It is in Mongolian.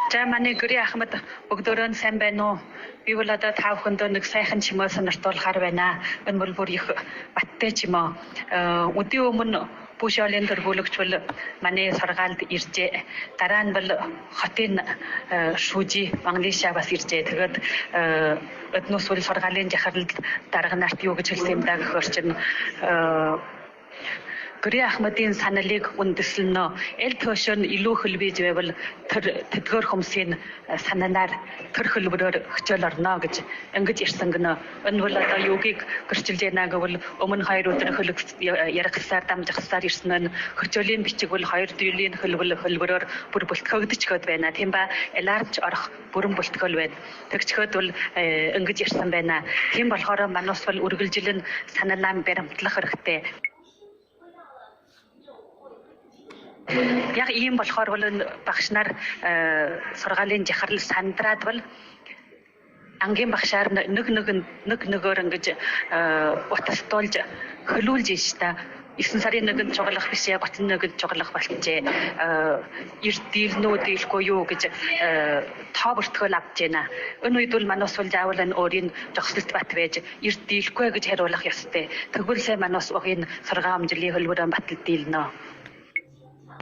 За манай гэрээ ахмад бүгдөө сайн байна уу? Би бол одоо та бүхэнд нэг сайхан чимээ сониртуулахар байна. Энэ бол бүр их баттай чимээ. Өдөө өмнө Бүшоолын төргүүлэгч бол манай сургаалд иржээ. Дараа нь бол хотын шүүжи Манглишаа бас иржээ. Тэгээд өднөөс бол сургаалын жахарлалд дарга нарт юу гэж хэлсэн юм даа гэхээр чинь Гэрээ Ахмадын саналыг үндэслэнэ. Эл төшөн илүү хөлбөж байвал тэр тэдгээр хүмүүсийн санаанаар тэр хөлбөрөөр хичээл орно гэж ингэж ирсэн гэнэ. Энэ бол одоо юугийг гэрчилж байна гэвэл өмнө 2 өдөр ярихсаар дамжихсаар ирсэн нь хичээлийн бичиг бол 2 жилийн хөлбөрөөр бүр бүлтгэгдэж гээд байна. Тийм ба эларч орох бүрэн бүлтгэл байна. Тэгчгээд бол ингэж ирсэн байна. Тийм болохоор манус бол үргэлжилэн санаанаа баримтлах хэрэгтэй. Яг ийм болохоор бол багш нар сургаалын жахрал сандраад бол ангийн багшаар нэг нөгөөр ингэж утастуулж хөлүүлж ийштэй 9 сарын 1-нд чуглах биш яг 31-нд чуглах болчихжээ. Эрт дийлнүү дийлэхгүй юу гэж тоо бүртгэл авч байна. Энэ үед бол манус бол заавал энэ өөрийн зогсолт бат байж эрт дийлэхгүй гэж хариулах ёстой. Тэгвэл манус угийн сургаан амжилтын хөлбөрөөр батал дийлнэ.